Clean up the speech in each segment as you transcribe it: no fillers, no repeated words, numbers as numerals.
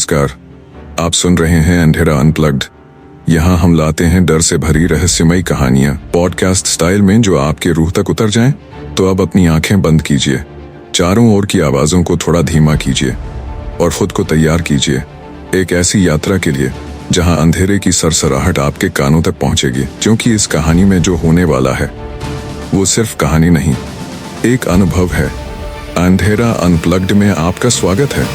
नमस्कार। आप सुन रहे हैं अंधेरा अनप्लग्ड। यहाँ हम लाते हैं डर से भरी रहस्यमयी कहानियां पॉडकास्ट स्टाइल में जो आपके रूह तक उतर जाएं। तो अब अपनी आंखें बंद कीजिए, चारों ओर की आवाजों को थोड़ा धीमा कीजिए और खुद को तैयार कीजिए एक ऐसी यात्रा के लिए जहां अंधेरे की सरसराहट आपके कानों तक पहुंचेगी। क्योंकि इस कहानी में जो होने वाला है वो सिर्फ कहानी नहीं, एक अनुभव है। अंधेरा अनप्लग्ड में आपका स्वागत है।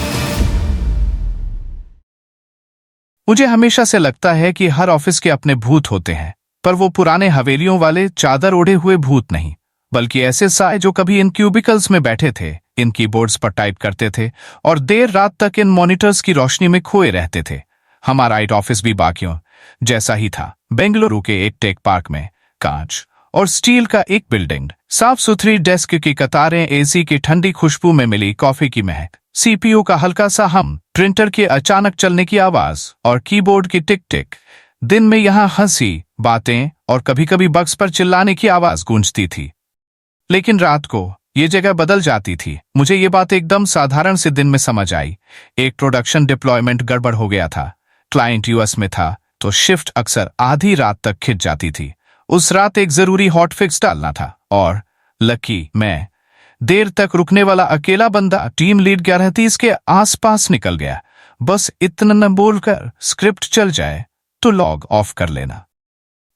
मुझे हमेशा से लगता है कि हर ऑफिस के अपने भूत होते हैं, पर वो पुराने हवेलियों वाले चादर ओढ़े हुए भूत नहीं, बल्कि ऐसे साए जो कभी इन क्यूबिकल्स में बैठे थे, इन कीबोर्ड्स पर टाइप करते थे और देर रात तक इन मॉनिटर्स की रोशनी में खोए रहते थे। हमारा आइट ऑफिस भी बाकियों जैसा ही था। बेंगलुरु के एक टेक पार्क में कांच और स्टील का एक बिल्डिंग, साफ सुथरी डेस्क की कतारें, एसी की ठंडी खुशबू में मिली कॉफी की महक, सीपीयू का हल्का सा हम, प्रिंटर के अचानक चलने की आवाज और कीबोर्ड की टिक टिक। दिन में यहाँ हंसी, बातें और कभी कभी बक्स पर चिल्लाने की आवाज गूंजती थी, लेकिन रात को ये जगह बदल जाती थी। मुझे ये बात एकदम साधारण से दिन में समझ आई। एक प्रोडक्शन डिप्लॉयमेंट गड़बड़ हो गया था। क्लाइंट यूएस में था तो शिफ्ट अक्सर आधी रात तक खिंच जाती थी। उस रात एक जरूरी हॉट फिक्स डालना था और लकी मैं, देर तक रुकने वाला अकेला बंदा, टीम लीड 11:30 के आसपास निकल गया। बस इतना न बोलकर स्क्रिप्ट चल जाए तो लॉग ऑफ कर लेना।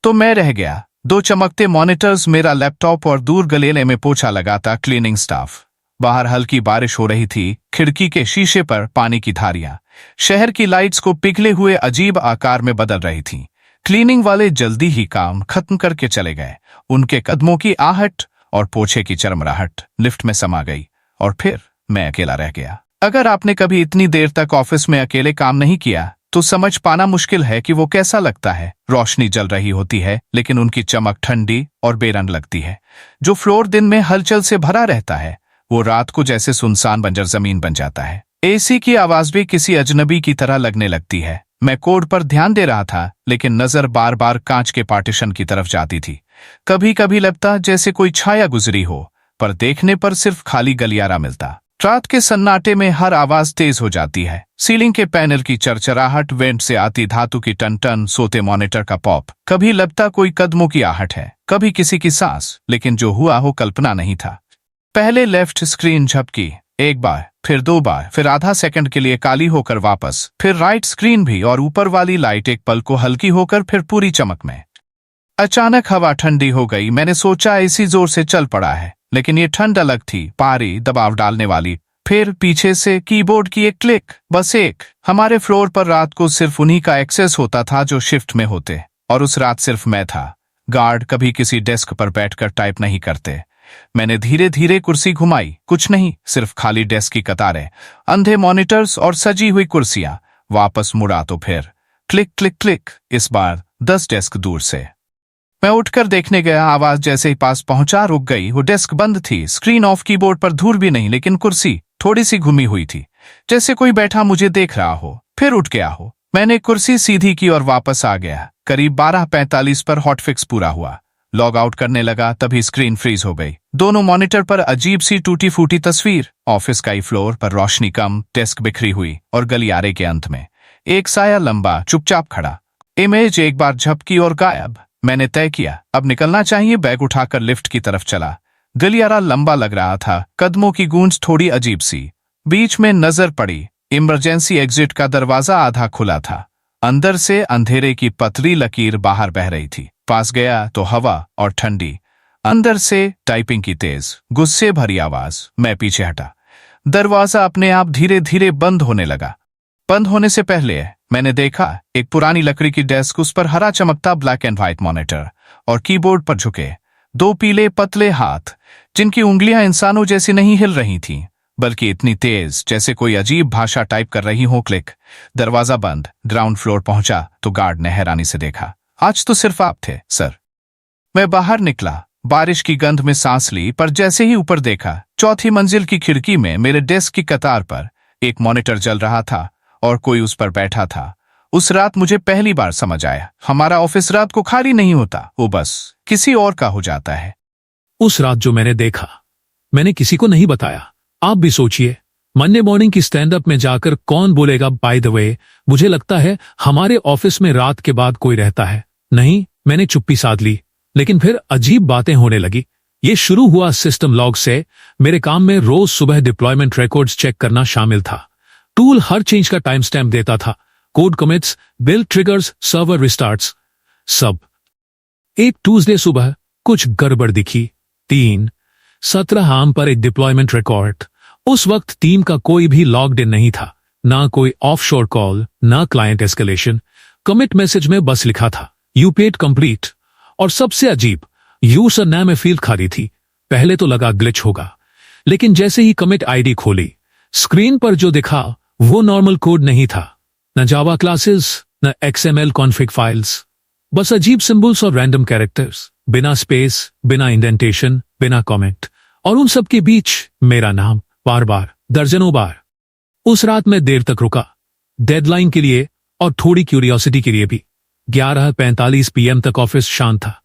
तो मैं रह गया, दो चमकते मॉनिटर्स, मेरा लैपटॉप और दूर गलेले में पोछा लगाता क्लीनिंग स्टाफ। बाहर हल्की बारिश हो रही थी, खिड़की के शीशे पर पानी की धारियां शहर की लाइट्स को पिघले हुए अजीब आकार में बदल रही थीं। क्लीनिंग वाले जल्दी ही काम खत्म करके चले गए। उनके कदमों की आहट और पोछे की चरमराहट लिफ्ट में समा गई और फिर मैं अकेला रह गया। अगर आपने कभी इतनी देर तक ऑफिस में अकेले काम नहीं किया तो समझ पाना मुश्किल है कि वो कैसा लगता है। रोशनी जल रही होती है लेकिन उनकी चमक ठंडी और बेरंग लगती है। जो फ्लोर दिन में हलचल से भरा रहता है वो रात को जैसे सुनसान बंजर जमीन बन जाता है। एसी की आवाज भी किसी अजनबी की तरह लगने लगती है। मैं कोड पर ध्यान दे रहा था लेकिन नजर बार बार कांच के पार्टीशन की तरफ जाती थी। कभी कभी लगता जैसे कोई छाया गुजरी हो, पर देखने पर सिर्फ खाली गलियारा मिलता। रात के सन्नाटे में हर आवाज तेज हो जाती है। सीलिंग के पैनल की चरचराहट, वेंट से आती धातु की टन टन, सोते मॉनिटर का पॉप। कभी लगता कोई कदमों की आहट है, कभी किसी की सांस, लेकिन जो हुआ हो कल्पना नहीं था। पहले लेफ्ट स्क्रीन झपकी, एक बार, फिर दो बार, फिर आधा सेकंड के लिए काली होकर वापस, फिर राइट स्क्रीन भी, और ऊपर वाली लाइट एक पल को हल्की होकर फिर पूरी चमक में। अचानक हवा ठंडी हो गई। मैंने सोचा एसी जोर से चल पड़ा है, लेकिन ये ठंड अलग थी, पारी, दबाव डालने वाली। फिर पीछे से कीबोर्ड की एक क्लिक, बस एक। हमारे फ्लोर पर रात को सिर्फ उन्हीं का एक्सेस होता था जो शिफ्ट में होते, और उस रात सिर्फ मैं था। गार्ड कभी किसी डेस्क पर बैठकर टाइप नहीं करते। मैंने धीरे धीरे कुर्सी घुमाई, कुछ नहीं, सिर्फ खाली डेस्क की कतारें, अंधे मॉनिटर्स और सजी हुई कुर्सियां। वापस मुड़ा तो फिर क्लिक क्लिक क्लिक, इस बार 10 डेस्क दूर से। मैं उठकर देखने गया। आवाज जैसे ही पास पहुंचा रुक गई। वो डेस्क बंद थी, स्क्रीन ऑफ, कीबोर्ड पर धूल भी नहीं, लेकिन कुर्सी थोड़ी सी घुमी हुई थी, जैसे कोई बैठा मुझे देख रहा हो, फिर उठ गया हो। मैंने कुर्सी सीधी की और वापस आ गया। करीब 12:45 पर हॉटफिक्स पूरा हुआ। लॉग आउट करने लगा तभी स्क्रीन फ्रीज हो गई। दोनों मॉनिटर पर अजीब सी टूटी फूटी तस्वीर। ऑफिस का ही फ्लोर पर रोशनी कम, डेस्क बिखरी हुई और गलियारे के अंत में एक साया लंबा चुपचाप खड़ा। इमेज एक बार झपकी और गायब। मैंने तय किया अब निकलना चाहिए। बैग उठाकर लिफ्ट की तरफ चला। गलियारा लंबा लग रहा था, कदमों की गूंज थोड़ी अजीब सी। बीच में नजर पड़ी, इमरजेंसी एग्जिट का दरवाजा आधा खुला था। अंदर से अंधेरे की पतली लकीर बाहर बह रही थी। पास गया तो हवा और ठंडी, अंदर से टाइपिंग की तेज, गुस्से भरी आवाज। मैं पीछे हटा। दरवाजा अपने आप धीरे धीरे बंद होने लगा। बंद होने से पहले मैंने देखा एक पुरानी लकड़ी की डेस्क, उस पर हरा चमकता ब्लैक एंड व्हाइट मॉनिटर और कीबोर्ड पर झुके दो पीले पतले हाथ, जिनकी उंगलियां इंसानों जैसी नहीं हिल रही थीं, बल्कि इतनी तेज जैसे कोई अजीब भाषा टाइप कर रही हो। क्लिक। दरवाजा बंद। ग्राउंड फ्लोर पहुंचा तो गार्ड ने हैरानी से देखा। आज तो सिर्फ आप थे सर। मैं बाहर निकला, बारिश की गंध में सांस ली, पर जैसे ही ऊपर देखा, चौथी मंजिल की खिड़की में मेरे डेस्क की कतार पर एक मॉनिटर जल रहा था और कोई उस पर बैठा था। उस रात मुझे पहली बार समझ आया, हमारा ऑफिस रात को खाली नहीं होता, वो बस किसी और का हो जाता है। उस रात जो मैंने देखा, मैंने किसी को नहीं बताया। आप भी सोचिए, मंडे मॉर्निंग की स्टैंड अप में जाकर कौन बोलेगा बाय द वे, मुझे लगता है हमारे ऑफिस में रात के बाद कोई रहता है। नहीं, मैंने चुप्पी साध ली। लेकिन फिर अजीब बातें होने लगी। ये शुरू हुआ सिस्टम लॉग से। मेरे काम में रोज सुबह डिप्लॉयमेंट रिकॉर्ड्स चेक करना शामिल था। टूल हर चेंज का टाइम स्टैम्प देता था, code commits, build triggers, server restarts, सब। एक ट्यूसडे सुबह कुछ गड़बड़ दिखी। 3:17 AM पर एक डिप्लॉयमेंट रिकॉर्ड। उस वक्त टीम का कोई भी लॉग्ड इन नहीं था, ना कोई ऑफशोर कॉल, ना क्लाइंट एस्केलेशन। कमिट मैसेज में बस लिखा था यू पेड कंप्लीट। और सबसे अजीब, यूजर नेम में फील्ड खाली थी। पहले तो लगा ग्लिच होगा, लेकिन जैसे ही कमिट आईडी खोली, स्क्रीन पर जो दिखा वो नॉर्मल कोड नहीं था। न जावा क्लासेस, न XML कॉन्फ़िग फाइल्स, बस अजीब सिंबल्स और रैंडम कैरेक्टर्स, बिना स्पेस, बिना इंडेंटेशन, बिना कमेंट। और उन सब के बीच मेरा नाम, बार बार, दर्जनों बार। उस रात मैं देर तक रुका, डेडलाइन के लिए और थोड़ी क्यूरियोसिटी के लिए भी। 11:45 PM तक ऑफिस शांत था।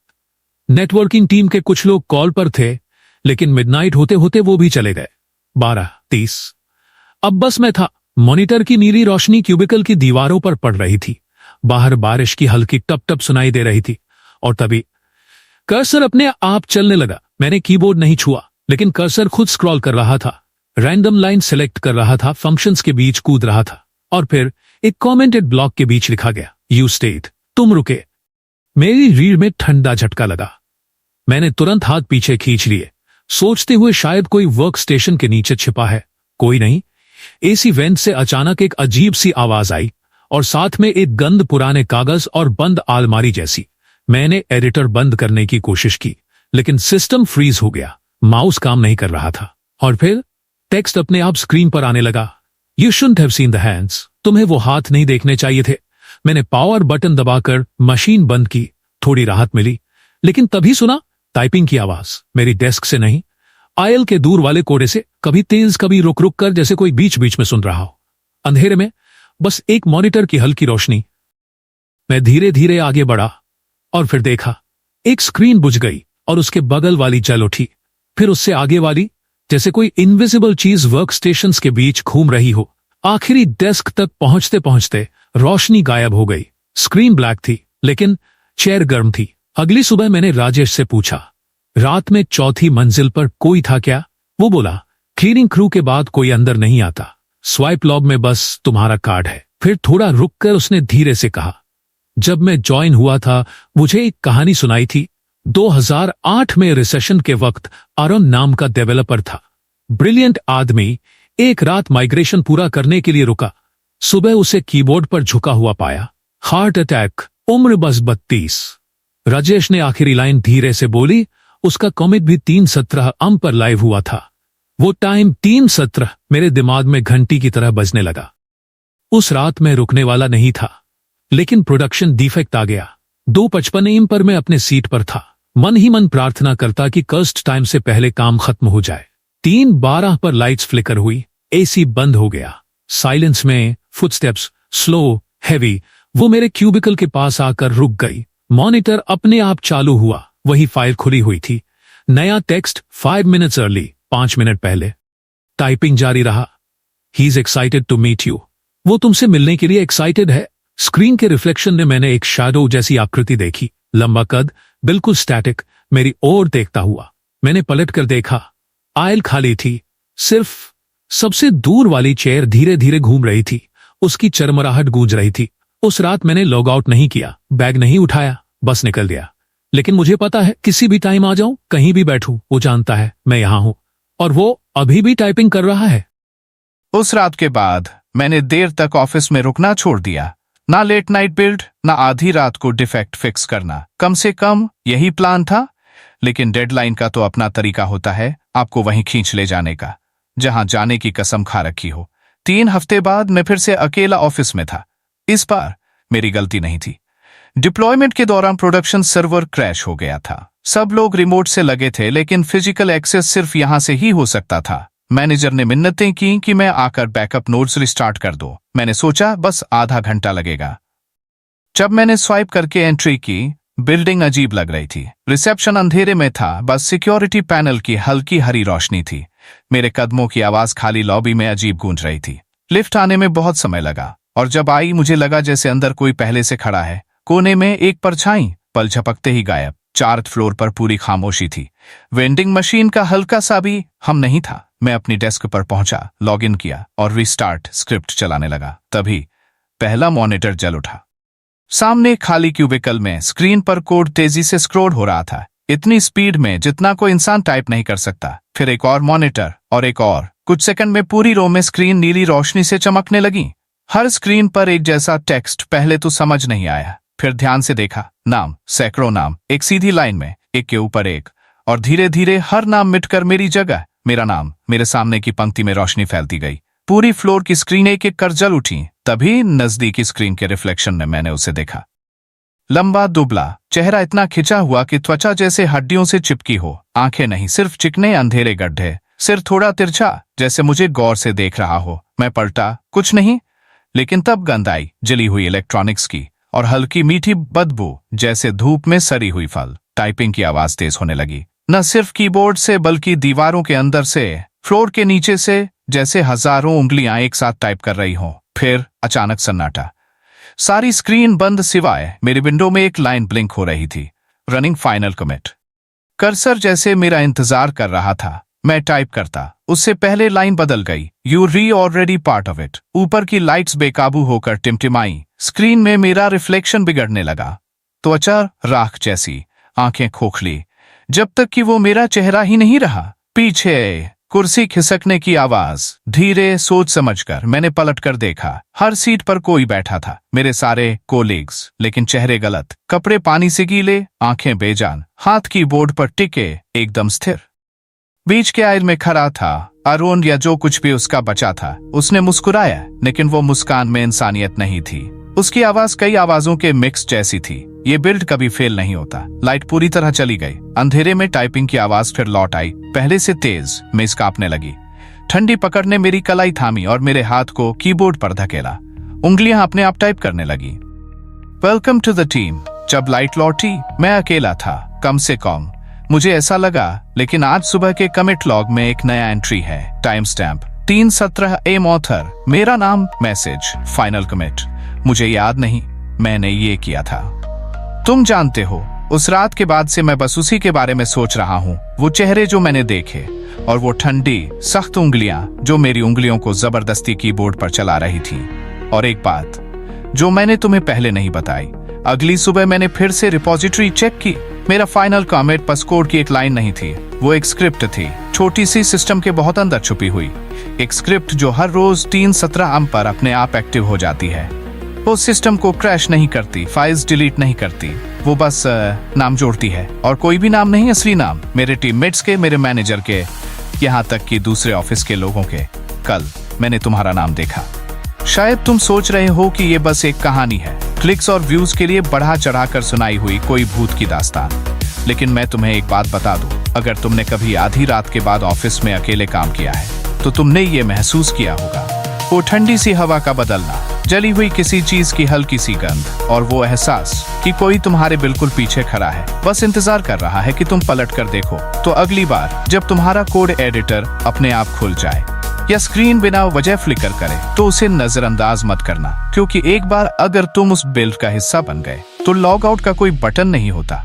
नेटवर्किंग टीम के कुछ लोग कॉल पर थे, लेकिन मिडनाइट होते होते वो भी चले गए। 12:30 अब बस मैं था। मॉनिटर की नीली रोशनी क्यूबिकल की दीवारों पर पड़ रही थी। बाहर बारिश की हल्की टप टप सुनाई दे रही थी। और तभी कर्सर अपने आप चलने लगा। मैंने कीबोर्ड नहीं छुआ, लेकिन कर्सर खुद स्क्रॉल कर रहा था, रैंडम लाइन सेलेक्ट कर रहा था, फंक्शंस के बीच कूद रहा था। और फिर एक कमेंटेड ब्लॉक के बीच लिखा गया यू स्टेड, तुम रुके। मेरी रीढ़ में ठंडा झटका लगा। मैंने तुरंत हाथ पीछे खींच लिए, सोचते हुए शायद कोई वर्क स्टेशन के नीचे छिपा है। कोई नहीं। एसी वेंट से अचानक एक अजीब सी आवाज आई, और साथ में एक गंद पुराने कागज और बंद आलमारी जैसी। मैंने एडिटर बंद करने की कोशिश की, लेकिन सिस्टम फ्रीज हो गया, माउस काम नहीं कर रहा था। और फिर टेक्स्ट अपने आप स्क्रीन पर आने लगा। You shouldn't have seen the hands, तुम्हें वो हाथ नहीं देखने चाहिए थे। मैंने पावर बटन दबाकर मशीन बंद की। थोड़ी राहत मिली, लेकिन तभी सुना टाइपिंग की आवाज। मेरी डेस्क से नहीं, आयल के दूर वाले कोने से, कभी तेज कभी रुक रुक कर, जैसे कोई बीच बीच में सुन रहा हो। अंधेरे में बस एक मॉनिटर की हल्की रोशनी। मैं धीरे धीरे आगे बढ़ा, और फिर देखा एक स्क्रीन बुझ गई और उसके बगल वाली जल उठी। फिर उससे आगे वाली, जैसे कोई इनविजिबल चीज वर्क स्टेशंस के बीच घूम रही हो। आखिरी डेस्क तक पहुंचते पहुंचते रोशनी गायब हो गई। स्क्रीन ब्लैक थी, लेकिन चेयर गर्म थी। अगली सुबह मैंने राजेश से पूछा, रात में चौथी मंजिल पर कोई था क्या? वो बोला, क्लीनिंग क्रू के बाद कोई अंदर नहीं आता, स्वाइप लॉग में बस तुम्हारा कार्ड है। फिर थोड़ा रुककर उसने धीरे से कहा, जब मैं ज्वाइन हुआ था मुझे एक कहानी सुनाई थी। 2008 में रिसेशन के वक्त अरुण नाम का डेवलपर था, ब्रिलियंट आदमी। एक रात माइग्रेशन पूरा करने के लिए रुका। सुबह उसे कीबोर्ड पर झुका हुआ पाया। हार्ट अटैक, उम्र बस 32। राजेश ने आखिरी लाइन धीरे से बोली। उसका कॉमिक भी 3:17 AM पर लाइव हुआ था। वो टाइम 3:17 मेरे दिमाग में घंटी की तरह बजने लगा। उस रात मैं रुकने वाला नहीं था, लेकिन प्रोडक्शन डिफेक्ट आ गया। 2:55 AM पर मैं अपने सीट पर था, मन ही मन प्रार्थना करता कि कर्स्ट टाइम से पहले काम खत्म हो जाए। 3:12 पर लाइट्स फ्लिकर हुई, एसी बंद हो गया। साइलेंस में फुटस्टेप्स, स्लो, हैवी, वो मेरे क्यूबिकल के पास आकर रुक गई। मॉनिटर अपने आप चालू हुआ, वही फाइल खुली हुई थी। नया टेक्स्ट 5 मिनट्स अर्ली, 5 मिनट पहले। टाइपिंग जारी रहा। He is excited to meet you, वो तुमसे मिलने के लिए एक्साइटेड है। स्क्रीन के रिफ्लेक्शन में मैंने एक शैडो जैसी आकृति देखी, लंबा कद, बिल्कुल स्टैटिक, मेरी ओर देखता हुआ। मैंने पलट कर देखा, आयल खाली थी, सिर्फ सबसे दूर वाली चेयर धीरे धीरे घूम रही थी, उसकी चरमराहट गूंज रही थी। उस रात मैंने लॉग आउट नहीं किया, बैग नहीं उठाया, बस निकल गया। लेकिन मुझे पता है किसी भी टाइम आ जाऊं, कहीं भी बैठूं, वो जानता है मैं यहां हूं, और वो अभी भी टाइपिंग कर रहा है। उस रात के बाद मैंने देर तक ऑफिस में रुकना छोड़ दिया। ना लेट नाइट बिल्ड, ना आधी रात को डिफेक्ट फिक्स करना। कम से कम यही प्लान था। लेकिन डेडलाइन का तो अपना तरीका होता है, आपको वहीं खींच ले जाने का, जहां जाने की कसम खा रखी हो। 3 हफ्ते बाद मैं फिर से अकेला ऑफिस में था। इस बार मेरी गलती नहीं थी। डिप्लॉयमेंट के दौरान प्रोडक्शन सर्वर क्रैश हो गया था। सब लोग रिमोट से लगे थे, लेकिन फिजिकल एक्सेस सिर्फ यहां से ही हो सकता था। मैनेजर ने मिन्नतें की कि मैं आकर बैकअप नोट्स रिस्टार्ट कर दो। मैंने सोचा बस आधा घंटा लगेगा। जब मैंने स्वाइप करके एंट्री की बिल्डिंग अजीब लग रही थी। रिसेप्शन अंधेरे में था, बस सिक्योरिटी पैनल की हल्की हरी रोशनी थी। मेरे कदमों की आवाज खाली लॉबी में अजीब गूंज रही थी। लिफ्ट आने में बहुत समय लगा और जब आई मुझे लगा जैसे अंदर कोई पहले से खड़ा है। कोने में एक परछाई पल झपकते ही गायब। 4th फ्लोर पर पूरी खामोशी थी। वेंडिंग मशीन का हल्का सा भी हम नहीं था। मैं अपनी डेस्क पर पहुंचा, लॉगिन किया और रिस्टार्ट स्क्रिप्ट चलाने लगा। तभी पहला मॉनिटर जल उठा। सामने खाली क्यूबिकल में स्क्रीन पर कोड तेजी से स्क्रॉल हो रहा था, इतनी स्पीड में जितना कोई इंसान टाइप नहीं कर सकता। फिर एक और मॉनिटर और एक और। कुछ सेकंड में पूरी रो में स्क्रीन नीली रोशनी से चमकने लगी। हर स्क्रीन पर एक जैसा टेक्स्ट। पहले तो समझ नहीं आया, फिर ध्यान से देखा। नाम, सैकड़ों नाम, एक सीधी लाइन में, एक के ऊपर एक। और धीरे धीरे हर नाम मिटकर मेरी जगह, मेरा नाम। मेरे सामने की पंक्ति में रोशनी फैलती गई। पूरी फ्लोर की स्क्रीन एक एक कर जल उठी। तभी नजदीकी स्क्रीन के रिफ्लेक्शन में मैंने उसे देखा। लंबा दुबला चेहरा, इतना खिंचा हुआ कि त्वचा जैसे हड्डियों से चिपकी हो। आंखें नहीं, सिर्फ चिकने अंधेरे गड्ढे। सिर थोड़ा तिरछा, जैसे मुझे गौर से देख रहा हो। मैं पलटा, कुछ नहीं। लेकिन तब गंध आई, जली हुई इलेक्ट्रॉनिक्स की और हल्की मीठी बदबू, जैसे धूप में सड़ी हुई फल। टाइपिंग की आवाज तेज होने लगी, न सिर्फ कीबोर्ड से बल्कि दीवारों के अंदर से, फ्लोर के नीचे से, जैसे हजारों उंगलियां एक साथ टाइप कर रही हों। फिर अचानक सन्नाटा। सारी स्क्रीन बंद सिवाय मेरे विंडो में एक लाइन ब्लिंक हो रही थी, रनिंग फाइनल कमिट। कर्सर जैसे मेरा इंतजार कर रहा था। मैं टाइप करता, उससे पहले लाइन बदल गई, यू री ऑलरेडी पार्ट ऑफ इट। ऊपर की लाइट्स बेकाबू होकर टिमटिमाई। स्क्रीन में मेरा रिफ्लेक्शन बिगड़ने लगा। त्वचा राख जैसी, आंखें खोखली, जब तक कि वो मेरा चेहरा ही नहीं रहा। पीछे कुर्सी खिसकने की आवाज। धीरे सोच समझकर मैंने पलटकर देखा। हर सीट पर कोई बैठा था, मेरे सारे कोलीग्स, लेकिन चेहरे गलत। कपड़े पानी से गीले, आंखें बेजान, हाथ कीबोर्ड पर टिके, एकदम स्थिर। बीच के आयर में खड़ा था अरुण, या जो कुछ भी उसका बचा था। उसने मुस्कुराया, लेकिन वो मुस्कान में इंसानियत नहीं थी। उसकी आवाज कई आवाजों के मिक्स जैसी थी। ये बिल्ड कभी फेल नहीं होता। लाइट पूरी तरह चली गई। अंधेरे में टाइपिंग की आवाज फिर लौट आई, पहले से तेज। मेज कांपने लगी। ठंडी पकड़ ने मेरी कलाई थामी और मेरे हाथ को कीबोर्ड पर धकेला। उंगलियां अपने आप टाइप करने लगी। Welcome to the team. जब लाइट लौटी, मैं अकेला था, कम से कम मुझे ऐसा लगा। लेकिन आज सुबह के कमिट लॉग में एक नया एंट्री है। टाइम स्टैम्प 3:17 AM ऑथर, मेरा नाम, मैसेज, फाइनल कमिट। मुझे याद नहीं मैंने ये किया था। तुम जानते हो, उस रात के बाद से मैं बस उसी के बारे में सोच रहा हूँ। वो चेहरे जो मैंने देखे और वो ठंडी सख्त उंगलियां जो मेरी उंगलियों को जबरदस्ती कीबोर्ड पर चला रही थी। और एक बात जो मैंने तुम्हें पहले नहीं बताई, अगली सुबह मैंने फिर से रिपोजिटरी चेक की। मेरा फाइनल कमिट बस कोड की एक लाइन नहीं थी, वो एक स्क्रिप्ट थी, छोटी सी, सिस्टम के बहुत अंदर छुपी हुई। एक स्क्रिप्ट जो हर रोज 3:17 AM पर अपने आप एक्टिव हो जाती है। वो सिस्टम को क्रैश नहीं करती, फाइल्स डिलीट नहीं करती, वो बस नाम जोड़ती है। और कोई भी नाम नहीं, असली नाम, मेरे टीममेट्स के, मेरे मैनेजर के, यहाँ तक कि दूसरे ऑफिस के लोगों के। कल मैंने तुम्हारा नाम देखा। शायद तुम सोच रहे हो कि ये बस एक कहानी है, क्लिक्स और व्यूज के लिए बढ़ा चढ़ाकर सुनाई हुई कोई भूत की दास्तान। लेकिन मैं तुम्हें एक बात बता दूं, अगर तुमने कभी आधी रात के बाद ऑफिस में अकेले काम किया है तो तुमने ये महसूस किया होगा, वो ठंडी सी हवा का बदलना, जली हुई किसी चीज की हल्की सी गंध, और वो एहसास कि कोई तुम्हारे बिल्कुल पीछे खड़ा है, बस इंतजार कर रहा है कि तुम पलट कर देखो। तो अगली बार जब तुम्हारा कोड एडिटर अपने आप खुल जाए या स्क्रीन बिना वजह फ्लिकर करे, तो उसे नजरअंदाज मत करना, क्योंकि एक बार अगर तुम उस बिल्ड का हिस्सा बन गए तो लॉग आउट का कोई बटन नहीं होता।